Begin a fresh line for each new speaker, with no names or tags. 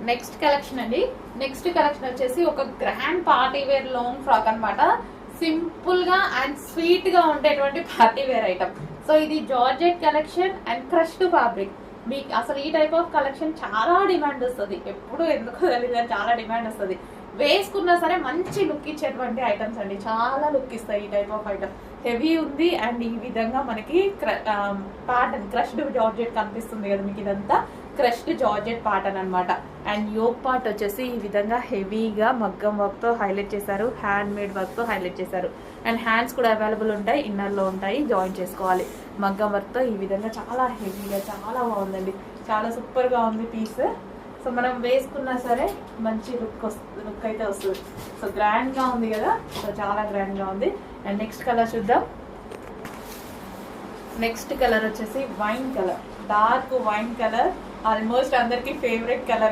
Next collection అండి. Next collection వచ్చేసి ఒక grand party wear long frock అన్నమాట. సింపుల్ గా అండ్ స్వీట్ గా ఉండేటువంటి పార్టీ వేర్ ఐటమ్. సో ఇది georgette collection and crushed fabric. మీకు అసలు ఈ టైప్ ఆఫ్ కలెక్షన్ చాలా డిమాండ్ వస్తుంది, ఎప్పుడు ఎందుకో తెలియదు చాలా డిమాండ్ వస్తుంది. వేసుకున్నా సరే మంచి లుక్ ఇచ్చేటువంటి ఐటమ్స్ అండి, చాలా లుక్ ఇస్తాయి ఈ టైప్ ఆఫ్ ఐటమ్. హెవీ ఉంది అండ్ ఈ విధంగా మనకి ప్యాటర్న్ క్రష్డ్ జార్జెట్ కనిపిస్తుంది కదా మీకు, ఇదంతా క్రష్డ్ జార్జెట్ ప్యాటర్న్ అనమాట. అండ్ యోక్ పార్ట్ వచ్చేసి ఈ విధంగా హెవీగా మగ్గం వర్క్ తో హైలైట్ చేశారు, హ్యాండ్ మేడ్ వర్క్ తో హైలైట్ చేశారు. అండ్ హ్యాండ్స్ కూడా అవైలబుల్ ఉంటాయి, ఇన్నర్ లో ఉంటాయి, జాయిన్ చేసుకోవాలి. మగ్గం వర్క్ తో ఈ విధంగా చాలా హెవీగా చాలా బాగుందండి, చాలా సూపర్ గా ఉంది పీస్. సో మనం వేసుకున్నా సరే మంచి లుక్ అయితే వస్తుంది. సో గ్రాండ్ గా ఉంది కదా, సో చాలా గ్రాండ్ గా ఉంది. అండ్ నెక్స్ట్ కలర్ చూద్దాం. నెక్స్ట్ కలర్ వచ్చేసి wine colour, dark wine colour, almost అందరికి ఫేవరెట్ కలర్.